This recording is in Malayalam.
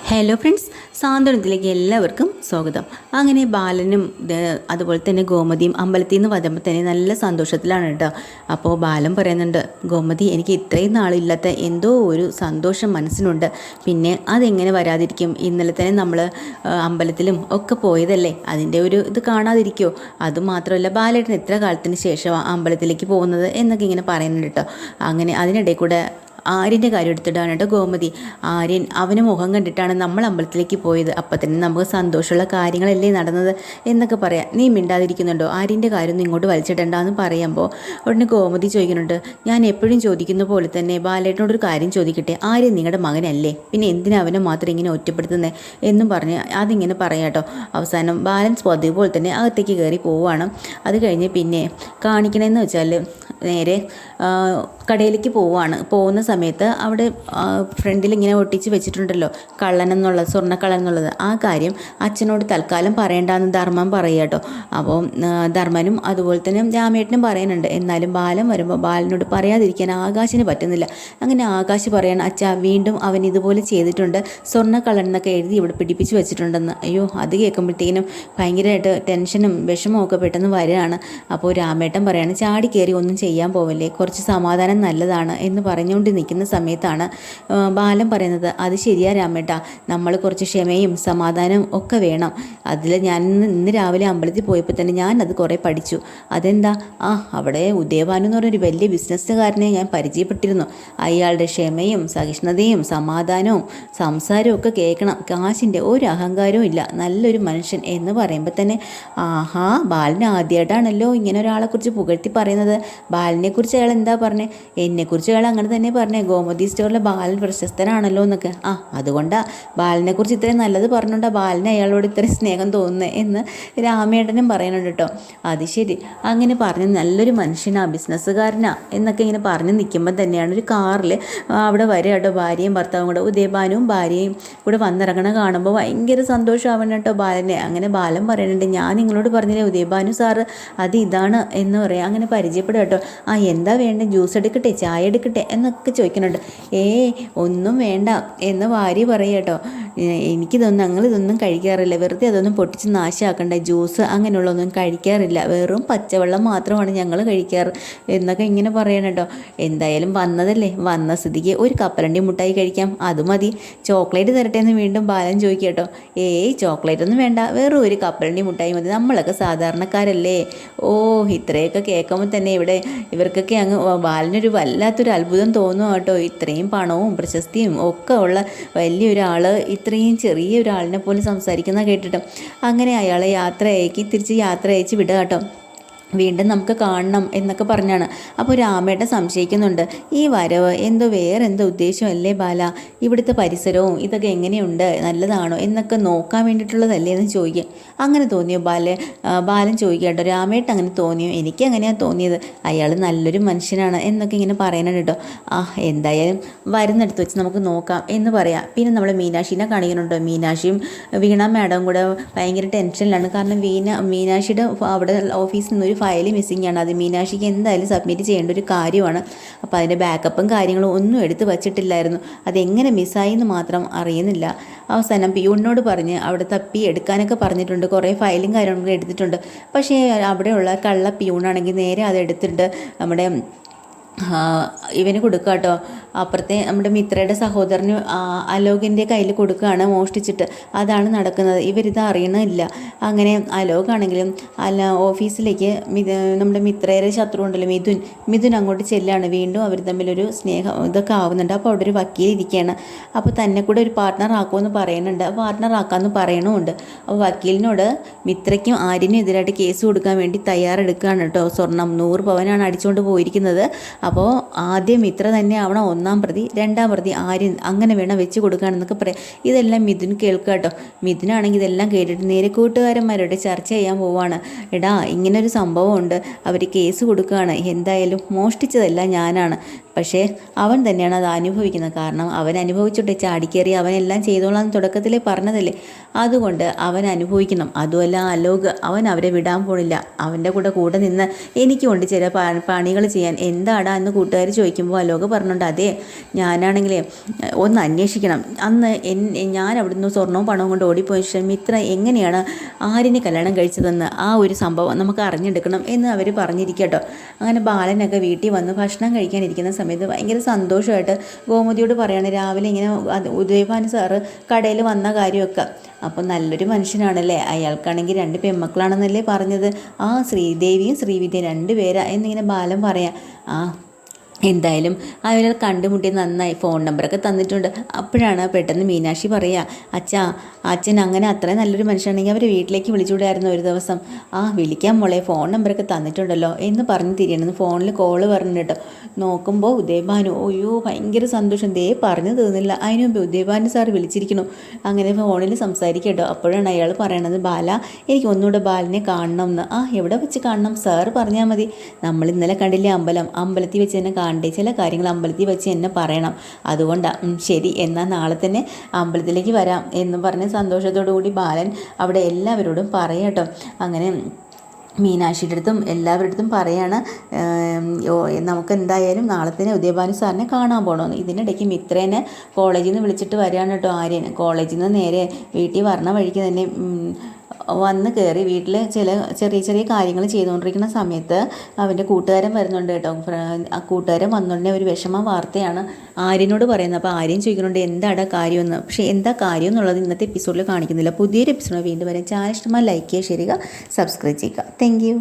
ഹലോ ഫ്രണ്ട്സ്, സാന്ത്വനത്തിലേക്ക് എല്ലാവർക്കും സ്വാഗതം. അങ്ങനെ ബാലനും അതുപോലെ തന്നെ ഗോമതിയും അമ്പലത്തിൽ നിന്ന് വരുമ്പോൾ തന്നെ നല്ല സന്തോഷത്തിലാണ് കേട്ടോ. അപ്പോൾ ബാലൻ പറയുന്നുണ്ട്, ഗോമതി, എനിക്ക് ഇത്രയും നാളില്ലാത്ത എന്തോ ഒരു സന്തോഷം മനസ്സിനുണ്ട്. പിന്നെ അതെങ്ങനെ വരാതിരിക്കും? ഇന്നലെ തന്നെ നമ്മൾ അമ്പലത്തിലും ഒക്കെ പോയതല്ലേ, അതിൻ്റെ ഒരു ഇത് കാണാതിരിക്കുമോ? അതുമാത്രമല്ല, ബാലേട്ടൻ എത്ര കാലത്തിന് ശേഷമാണ് അമ്പലത്തിലേക്ക് പോകുന്നത് എന്നൊക്കെ ഇങ്ങനെ പറയുന്നുണ്ട് കേട്ടോ. അങ്ങനെ അതിനിടയിൽ കൂടെ ആര്യൻ്റെ കാര്യം എടുത്തിട്ടാണ് കേട്ടോ ഗോമതി. ആര്യൻ അവന് മുഖം കണ്ടിട്ടാണ് നമ്മൾ അമ്പലത്തിലേക്ക് പോയത്, അപ്പം തന്നെ നമുക്ക് സന്തോഷമുള്ള കാര്യങ്ങളല്ലേ നടന്നത് എന്നൊക്കെ പറയാം. നീ മിണ്ടാതിരിക്കുന്നുണ്ടോ? ആര്യൻ്റെ കാര്യം ഇങ്ങോട്ട് വലിച്ചിടണ്ടെന്ന് പറയുമ്പോൾ ഉടനെ ഗോമതി ചോദിക്കുന്നുണ്ട്, ഞാൻ എപ്പോഴും ചോദിക്കുന്ന പോലെ തന്നെ ബാലേട്ടനോടൊരു കാര്യം ചോദിക്കട്ടെ, ആര്യൻ നിങ്ങളുടെ മകനല്ലേ, പിന്നെ എന്തിനാ അവനെ മാത്രം ഇങ്ങനെ ഒറ്റപ്പെടുത്തുന്നത് എന്നും പറഞ്ഞ് അതിങ്ങനെ പറയാം കേട്ടോ. അവസാനം ബാലൻസ് പതിവ് പോലെ തന്നെ അകത്തേക്ക് കയറി പോവുകയാണ്. അത് കഴിഞ്ഞ് പിന്നെ കാണിക്കണമെന്ന് വെച്ചാൽ നേരെ കടയിലേക്ക് പോകുന്ന സമയത്ത് അവിടെ ഫ്രണ്ടിൽ ഇങ്ങനെ ഒട്ടിച്ച് വെച്ചിട്ടുണ്ടല്ലോ കള്ളനെന്നുള്ളത്, സ്വർണ്ണക്കള്ളൻ എന്നുള്ളത്. ആ കാര്യം അച്ഛനോട് തൽക്കാലം പറയേണ്ടെന്ന് ധർമ്മൻ പറയുക കേട്ടോ. അപ്പോൾ ധർമ്മനും അതുപോലെ തന്നെ രാമേട്ടനും പറയുന്നുണ്ട്. എന്നാലും ബാലൻ വരുമ്പോൾ ബാലനോട് പറയാതിരിക്കാൻ ആകാശിന് പറ്റുന്നില്ല. അങ്ങനെ ആകാശ് പറയാണ്, അച്ഛാ, വീണ്ടും അവൻ ഇതുപോലെ ചെയ്തിട്ടുണ്ട്, സ്വർണ്ണക്കള്ളൻ എന്നൊക്കെ എഴുതി ഇവിടെ പിടിപ്പിച്ച് വെച്ചിട്ടുണ്ടെന്ന്. അയ്യോ, അത് കേൾക്കുമ്പോഴത്തേക്കിനും ഭയങ്കരമായിട്ട് ടെൻഷനും വിഷമവും ഒക്കെ പെട്ടെന്ന് വരികയാണ്. അപ്പോൾ രാമേട്ടൻ പറയാണ്, ചാടി കയറി ഒന്നും ചെയ്യാൻ പോവല്ലേ, കുറച്ച് സമാധാനം നല്ലതാണ് എന്ന് പറഞ്ഞുകൊണ്ട് നിൽക്കുന്ന സമയത്താണ് ബാലൻ പറയുന്നത്, അത് ശരിയാ രാമേട്ട, നമ്മൾ കുറച്ച് ക്ഷമയും സമാധാനവും ഒക്കെ വേണം. അതിൽ ഞാൻ ഇന്ന് രാവിലെ അമ്പലത്തിൽ പോയപ്പോൾ തന്നെ ഞാൻ അത് കുറേ പഠിച്ചു. അതെന്താ? അവിടെ ഉദയഭാനു എന്ന് പറഞ്ഞൊരു വലിയ ബിസിനസ്സുകാരനെ ഞാൻ പരിചയപ്പെട്ടിരുന്നു. അയാളുടെ ക്ഷമയും സഹിഷ്ണുതയും സമാധാനവും സംസാരവും ഒക്കെ കേൾക്കണം. കാശിൻ്റെ ഒരു അഹങ്കാരവും ഇല്ല, നല്ലൊരു മനുഷ്യൻ എന്ന് പറയുമ്പോൾ തന്നെ ആഹാ, ബാലൻ ആദ്യമായിട്ടാണല്ലോ ഇങ്ങനെ ഒരാളെക്കുറിച്ച് പുകഴ്ത്തി പറയുന്നത്. ബാലനെക്കുറിച്ച് അയാൾ എന്താ പറഞ്ഞേ? എന്നെക്കുറിച്ച് അയാൾ അങ്ങനെ തന്നെ പറഞ്ഞേ, ഗോമതി സ്റ്റോറിലെ ബാലൻ പ്രശസ്തനാണല്ലോ എന്നൊക്കെ. അതുകൊണ്ടാണ് ബാലനെക്കുറിച്ച് ഇത്രയും നല്ലത് പറഞ്ഞുകൊണ്ടാണ് ബാലന് അയാളോട് ഇത്രയും സ്നേഹം തോന്നുന്നത് എന്ന് രാമേട്ടനും പറയുന്നുണ്ട് കേട്ടോ. അത് ശരി, അങ്ങനെ പറഞ്ഞ് നല്ലൊരു മനുഷ്യനാണ്, ബിസിനസ്സുകാരനാ എന്നൊക്കെ ഇങ്ങനെ പറഞ്ഞ് നിൽക്കുമ്പോൾ തന്നെയാണ് ഒരു കാറിൽ അവിടെ വരിക കേട്ടോ. ഭാര്യയും ഭർത്താവും കൂടെ, ഉദയഭാനുവും ഭാര്യയും കൂടെ വന്നിറങ്ങണ കാണുമ്പോൾ ഭയങ്കര സന്തോഷമാവണം കേട്ടോ ബാലനെ. അങ്ങനെ ബാലൻ പറയുന്നുണ്ട്, ഞാൻ നിങ്ങളോട് പറഞ്ഞില്ലേ ഉദയഭാനു സാറ് അത് ഇതാണ് എന്ന് പറയാം. അങ്ങനെ പരിചയപ്പെടുക കേട്ടോ. എന്താ വേണ്ടത്, ജ്യൂസ് എടുക്കട്ടെ, ചായ എടുക്കട്ടെ എന്നൊക്കെ ചോദിക്കുന്നുണ്ട്. ഒന്നും വേണ്ട എന്ന് ഭാര്യ പറയുക കേട്ടോ. ഞങ്ങളിതൊന്നും കഴിക്കാറില്ല, വെറുതെ അതൊന്നും പൊട്ടിച്ച് നാശമാക്കണ്ട, ജ്യൂസ് അങ്ങനെയുള്ളതൊന്നും കഴിക്കാറില്ല, വെറും പച്ചവെള്ളം മാത്രമാണ് ഞങ്ങൾ കഴിക്കാറ് എന്നൊക്കെ ഇങ്ങനെ പറയണം കേട്ടോ. എന്തായാലും വന്നതല്ലേ, വന്ന സ്ഥിതിക്ക് ഒരു കപ്പലണ്ടി മുട്ടായി കഴിക്കാം, അത് മതി, ചോക്ലേറ്റ് തരട്ടെ എന്ന് വീണ്ടും ബാലൻ ചോദിക്കുക കേട്ടോ. ചോക്ലേറ്റ് ഒന്നും വേണ്ട, വെറും ഒരു കപ്പലണ്ടി മുട്ടായി മതി, നമ്മളൊക്കെ സാധാരണക്കാരല്ലേ. ഇത്രയൊക്കെ കേൾക്കുമ്പോൾ തന്നെ ഇവർക്കൊക്കെ അങ്ങ് ബാലനൊരു വല്ലാത്തൊരു അത്ഭുതം തോന്നും കേട്ടോ. ഇത്രയും പണവും പ്രശസ്തിയും ഒക്കെ ഉള്ള വലിയൊരാൾ ഇത്രയും ചെറിയ ഒരാളിനെ പോലെ സംസാരിക്കുന്ന കേട്ടിട്ടും അങ്ങനെ അയാളെ തിരിച്ച് യാത്ര അയച്ച് വിടുക കേട്ടോ. വീണ്ടും നമുക്ക് കാണണം എന്നൊക്കെ പറഞ്ഞാണ്. അപ്പോൾ രാമേട്ടൻ സംശയിക്കുന്നുണ്ട്, ഈ വരവ് വേറെന്തോ ഉദ്ദേശമല്ലേ ബാല, ഇവിടുത്തെ പരിസരവും ഇതൊക്കെ എങ്ങനെയുണ്ട്, നല്ലതാണോ എന്നൊക്കെ നോക്കാൻ വേണ്ടിയിട്ടുള്ളതല്ലേ എന്ന് ചോദിക്കുക. അങ്ങനെ തോന്നിയോ ബാലൻ ചോദിക്കുക കേട്ടോ. രാമേട്ടൻ അങ്ങനെ തോന്നിയോ? എനിക്ക് അങ്ങനെയാണ് തോന്നിയത്, അയാൾ നല്ലൊരു മനുഷ്യനാണ് എന്നൊക്കെ ഇങ്ങനെ പറയുന്നുണ്ട് കേട്ടോ. എന്തായാലും വരുന്നിടത്ത് വെച്ച് നമുക്ക് നോക്കാം എന്ന് പറയാം. പിന്നെ നമ്മൾ മീനാക്ഷിനെ കാണിക്കുന്നുണ്ടോ. മീനാക്ഷിയും വീണ മാഡവും കൂടെ ഭയങ്കര ടെൻഷനിലാണ്. കാരണം മീനാക്ഷിയുടെ അവിടെ ഓഫീസിൽ നിന്നൊരു ഫയൽ മിസ്സിംഗ് ആണ്. അത് മീനാക്ഷിക്ക് എന്തായാലും സബ്മിറ്റ് ചെയ്യേണ്ട ഒരു കാര്യമാണ്. അപ്പോൾ അതിൻ്റെ ബാക്കപ്പും കാര്യങ്ങളും ഒന്നും എടുത്ത് വച്ചിട്ടില്ലായിരുന്നു. അതെങ്ങനെ മിസ്സായി എന്ന് മാത്രം അറിയുന്നില്ല. അവസാനം പിയൂണിനോട് പറഞ്ഞ് അവിടെ തപ്പി എടുക്കാനൊക്കെ പറഞ്ഞിട്ടുണ്ട്, കുറേ ഫയലും കാര്യങ്ങളും എടുത്തിട്ടുണ്ട്. പക്ഷേ അവിടെയുള്ള കള്ള പിയൂണാണെങ്കിൽ നേരെ അതെടുത്തിട്ട് നമ്മുടെ ഇവന് കൊടുക്കുക കേട്ടോ. അപ്പുറത്തെ നമ്മുടെ മിത്രയുടെ സഹോദരന് അലോകിൻ്റെ കയ്യിൽ കൊടുക്കുകയാണ് മോഷ്ടിച്ചിട്ട്. അതാണ് നടക്കുന്നത്, ഇവരിത് അറിയണില്ല. അങ്ങനെ അലോകാണെങ്കിലും ഓഫീസിലേക്ക് നമ്മുടെ മിത്രയുടെ ശത്രു ഉണ്ടല്ലോ മിഥുൻ അങ്ങോട്ട് ചെല്ലാണ്. വീണ്ടും അവർ തമ്മിലൊരു സ്നേഹം ഇതൊക്കെ ആവുന്നുണ്ട്. അപ്പോൾ അവിടെ ഒരു വക്കീൽ ഇരിക്കുകയാണ്. അപ്പോൾ തന്നെ കൂടെ ഒരു പാർട്ട്ണർ ആക്കുമെന്ന് പറയുന്നുണ്ട്, പാർട്ട്ണർ ആക്കാമെന്ന് പറയണമുണ്ട്. അപ്പോൾ വക്കീലിനോട് മിത്രയ്ക്കും ആര്യനും എതിരായിട്ട് കേസ് കൊടുക്കാൻ വേണ്ടി തയ്യാറെടുക്കുകയാണ് കേട്ടോ. സ്വർണം 100 പവനാണ് അടിച്ചുകൊണ്ട് പോയിരിക്കുന്നത്. അപ്പോൾ ആദ്യം മിത്ര തന്നെ ആവണം ഒന്നാം പ്രതി, രണ്ടാം പ്രതി ആര്യൻ, അങ്ങനെ വേണം വെച്ച് കൊടുക്കുകയാണെന്നൊക്കെ പറയാം. ഇതെല്ലാം മിഥുൻ കേൾക്കുക കേട്ടോ. മിഥുനാണെങ്കിൽ ഇതെല്ലാം കേട്ടിട്ട് നേരെ കൂട്ടുകാരന്മാരോട് ചർച്ച ചെയ്യാൻ പോവാണ്. എടാ, ഇങ്ങനൊരു സംഭവമുണ്ട്, അവർ കേസ് കൊടുക്കുകയാണ്, എന്തായാലും മോഷ്ടിച്ചതല്ല ഞാനാണ്, പക്ഷേ അവൻ തന്നെയാണ് അത് അനുഭവിക്കുന്നത്. കാരണം അവൻ അനുഭവിച്ചോട്ടെ, ചാടിക്കേറി അവനെല്ലാം ചെയ്തോളാം തുടക്കത്തിലേ പറഞ്ഞതല്ലേ, അതുകൊണ്ട് അവൻ അനുഭവിക്കണം. അതുമല്ല അലോക്, അവൻ അവരെ വിടാൻ പോണില്ല, അവൻ്റെ കൂടെ നിന്ന് എനിക്ക് കൊണ്ട് ചില പണികൾ ചെയ്യാൻ. എന്താടാ എന്ന് കൂട്ടുകാർ ചോദിക്കുമ്പോൾ അലോക് പറഞ്ഞുകൊണ്ട് അതെ ഞാനാണെങ്കിലേ ഒന്ന് അന്വേഷിക്കണം, അന്ന് ഞാൻ അവിടുന്ന് സ്വർണവും പണവും കൊണ്ട് ഓടിപ്പോയ ശേഷം മിത്ര എങ്ങനെയാണ് ആര്യനെ കല്യാണം കഴിച്ചതെന്ന് ആ ഒരു സംഭവം നമുക്ക് അറിഞ്ഞെടുക്കണം എന്ന് അവർ പറഞ്ഞിരിക്കട്ടോ. അങ്ങനെ ബാലനൊക്കെ വീട്ടിൽ വന്ന് ഭക്ഷണം കഴിക്കാനിരിക്കുന്ന സമയത്ത് ഭയങ്കര സന്തോഷമായിട്ട് ഗോമതിയോട് പറയാണ് രാവിലെ ഇങ്ങനെ ഉദയഭാനു സാറ് കടയിൽ വന്ന കാര്യമൊക്കെ. അപ്പോൾ നല്ലൊരു മനുഷ്യനാണല്ലേ, അയാൾക്കാണെങ്കിൽ 2 പെൺമക്കളാണെന്നല്ലേ പറഞ്ഞത്, ആ ശ്രീദേവിയും ശ്രീവിദ്യയും 2 പേരാ എന്നിങ്ങനെ ബാലൻ പറയാം. എന്തായാലും അവരെ കണ്ടുമുട്ടി നന്നായി, ഫോൺ നമ്പറൊക്കെ തന്നിട്ടുണ്ട്. അപ്പോഴാണ് പെട്ടെന്ന് മീനാക്ഷി പറയുക, അച്ഛൻ അങ്ങനെ അത്രയും നല്ലൊരു മനുഷ്യനാണെങ്കിൽ അവരെ വീട്ടിലേക്ക് വിളിച്ചുകൂടായിരുന്നു ഒരു ദിവസം. വിളിക്കാൻ മോളെ, ഫോൺ നമ്പറൊക്കെ തന്നിട്ടുണ്ടല്ലോ എന്ന് പറഞ്ഞ് തിരിയണമെന്ന് ഫോണിൽ കോള് പറഞ്ഞു കേട്ടോ. നോക്കുമ്പോൾ ഉദയഭാനു, അയ്യോ ഭയങ്കര സന്തോഷം, പറഞ്ഞു തീർന്നില്ല, അതിനു മുമ്പ് ഉദയഭാനു സാർ വിളിച്ചിരിക്കണു. അങ്ങനെ ഫോണിൽ സംസാരിക്കട്ടോ. അപ്പോഴാണ് അയാൾ പറയണത്, ബാല എനിക്ക് ഒന്നുകൂടെ ബാലനെ കാണണം എന്ന്. എവിടെ വെച്ച് കാണണം സാർ പറഞ്ഞാൽ മതി, നമ്മൾ ഇന്നലെ കണ്ടില്ലേ അമ്പലത്തിൽ വെച്ച് തന്നെ കാണണ്ടേ, ചില കാര്യങ്ങൾ അമ്പലത്തിൽ വെച്ച് എന്നെ പറയണം, അതുകൊണ്ടാണ്. ശരി എന്നാൽ നാളെ തന്നെ അമ്പലത്തിലേക്ക് വരാം എന്ന് പറഞ്ഞ് സന്തോഷത്തോടു കൂടി ബാലൻ അവിടെ എല്ലാവരോടും പറയാട്ടോ. അങ്ങനെ മീനാക്ഷിയുടെ അടുത്തും എല്ലാവരുടെ അടുത്തും പറയാണ്, നമുക്ക് എന്തായാലും നാളെ തന്നെ ഉദയഭാനു സാറിനെ കാണാൻ പോകണമെന്ന്. ഇതിനിടയ്ക്ക് മിത്രേനെ കോളേജിൽ നിന്ന് വിളിച്ചിട്ട് വരികയാണ് കേട്ടോ ആര്യൻ. കോളേജിൽ നിന്ന് നേരെ വീട്ടിൽ വരണ വഴിക്ക് തന്നെ വന്ന് കയറി വീട്ടിൽ ചെറിയ ചെറിയ കാര്യങ്ങൾ ചെയ്തുകൊണ്ടിരിക്കുന്ന സമയത്ത് അവൻ്റെ കൂട്ടുകാരൻ വരുന്നുണ്ട് കേട്ടോ. ആ കൂട്ടുകാരൻ വന്നുകൊണ്ടേ ഒരു വിഷമ വാർത്തയാണ് ആര്യനോട് പറയുന്നത്. അപ്പോൾ ആര്യൻ ചോദിക്കുന്നുണ്ട് എന്താടാ കാര്യമെന്ന്. പക്ഷേ എന്താ കാര്യം എന്നുള്ളത് ഇന്നത്തെ എപ്പിസോഡിൽ കാണിക്കുന്നില്ല. പുതിയൊരു എപ്പിസോഡ് വീണ്ടും വരാം. ചാനൽ ഇഷ്ടമായി ലൈക്ക് ചെയ്യുക, സബ്സ്ക്രൈബ് ചെയ്യുക. Thank you.